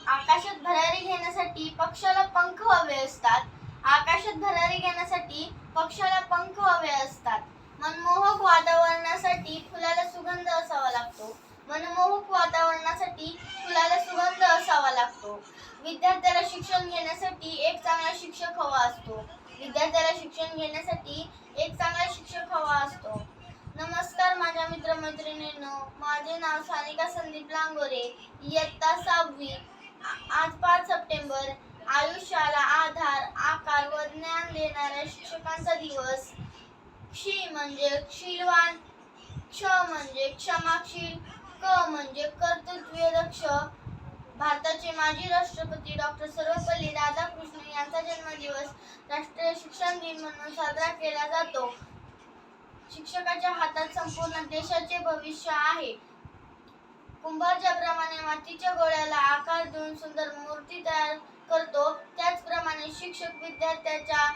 आकाशात भरारी घेण्यासाठी पक्षाला पंख हवे असतात. आकाशात भरारी घेण्यासाठी पक्षाला पंख हवे असतात. मनमोहक वातावरणासाठी फुलाला सुगंध असावा लागतो. मनमोहक वातावरणासाठी फुलाला सुगंध असावा लागतो. विद्यार्थ्याला शिक्षण घेण्यासाठी एक चांगला शिक्षक हवा असतो. विद्यार्थ्याला शिक्षण घेण्यासाठी एक चांगला शिक्षक हवा असतो. नमस्कार माझ्या मित्रमैत्रिणींनो, माझे नाव सानिका संदीप लांगोरे, इयत्ता 6वी. आज 5 सप्टेंबर आयुष्याला आधार, आकार व ज्ञान देणाऱ्या शिक्षकांचा दिवस. क्षी म्हणजे शीलवान, क्ष म्हणजे क्षमाशील, क म्हणजे कर्तृत्वदक्ष. भारताचे माजी राष्ट्रपती डॉ. सर्वपल्ली राधाकृष्णन यांचा जन्मदिवस राष्ट्रीय शिक्षण दिन म्हणून साजरा केला जातो. शिक्षकाच्या हातात संपूर्ण देशाचे भविष्य आहे. कुंभार ज्याप्रमाणे मातीच्या गोळ्याला आकार देऊन सुंदर मूर्ती तयार करतो, त्याचप्रमाणे शिक्षक विद्यार्थ्याच्या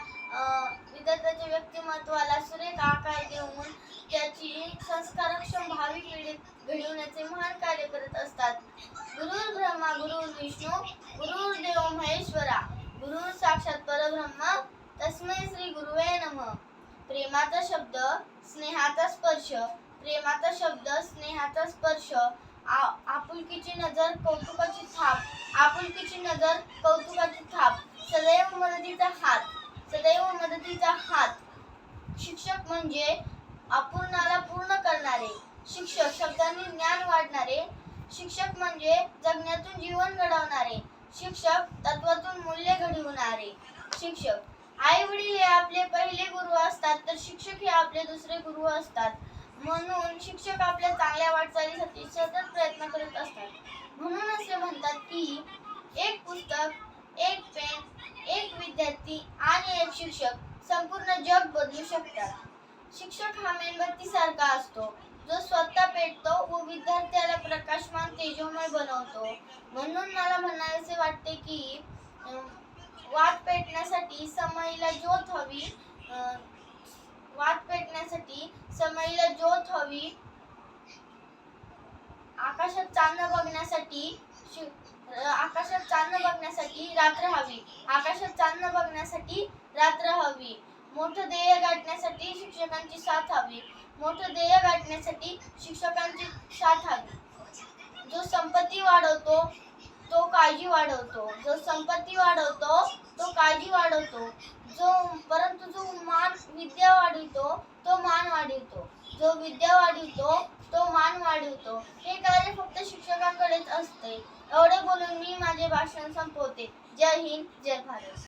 व्यक्तिमत्वाला सुरेख आकार देऊन त्याची संस्कारक्षम भावी पिढी घडविण्याचे महान कार्य करत असतात. गुरुर् ब्रह्मा गुरुर्विष्णू गुरुर्देव महेश्वरा, गुरुर् साक्षात परब्रह्म तस्मै श्री गुरुवे नमः. प्रेमाचा शब्द, स्नेहाचा स्पर्श. प्रेमाचा शब्द, स्नेहाचा स्पर्श. आपुलकीची नजर, कौतुकाची थाप. आपुलकीची नजर, कौतुकाची थाप. सदैव मदतीचा हात. सदैव मदतीचा हात. शिक्षक म्हणजे अपूर्णाला पूर्ण करणारे. शिक्षक शब्दांनी ज्ञान वाढणारे. शिक्षक म्हणजे जगण्यातून जीवन घडवणारे. शिक्षक तत्वातून मूल्य घडविणारे. शिक्षक आई वडील हे आपले पहिले गुरु असतात, तर शिक्षक हे आपले दुसरे गुरु असतात. म्हणून शिक्षक आपल्या चांगल्या वाटचालीसाठी सतत प्रयत्न करत असतात. म्हणून असे म्हणतात की एक पुस्तक, एक पेन, एक विद्यार्थी आणि एक शिक्षक संपूर्ण जग बदलू शकतात. शिक्षक हा मेणबत्तीसारखा असतो, जो स्वतः पेटतो व विद्यार्थ्याला प्रकाशमान तेजोमय बनवतो. म्हणून मला म्हणायचे वाटते की वात पेटण्यासाठी समईला ज्योत हवी. वात पेटण्यासाठी समईला ज्योत हवी. आकाशात चांदणं बघण्यासाठी रात्र हवी. आकाशात चांदणं बघण्यासाठी रात्र हवी. मोठं ध्येय गाठण्यासाठी शिक्षकांची साथ हवी. मोठं ध्येय गाठण्यासाठी शिक्षकांची साथ हवी. जो संपत्ती वाढवतो तो काळजी वाढवतो. जो संपत्ती वाढवतो तो काळजी वाढवतो. परंतु जो विद्या वाढवितो तो मान वाढवितो. जो विद्या वाढवितो तो मान वाढवितो. हे कार्य फक्त शिक्षकांकडेच असते. एवढे बोलून मी माझे भाषण संपवते. जय हिंद, जय भारत.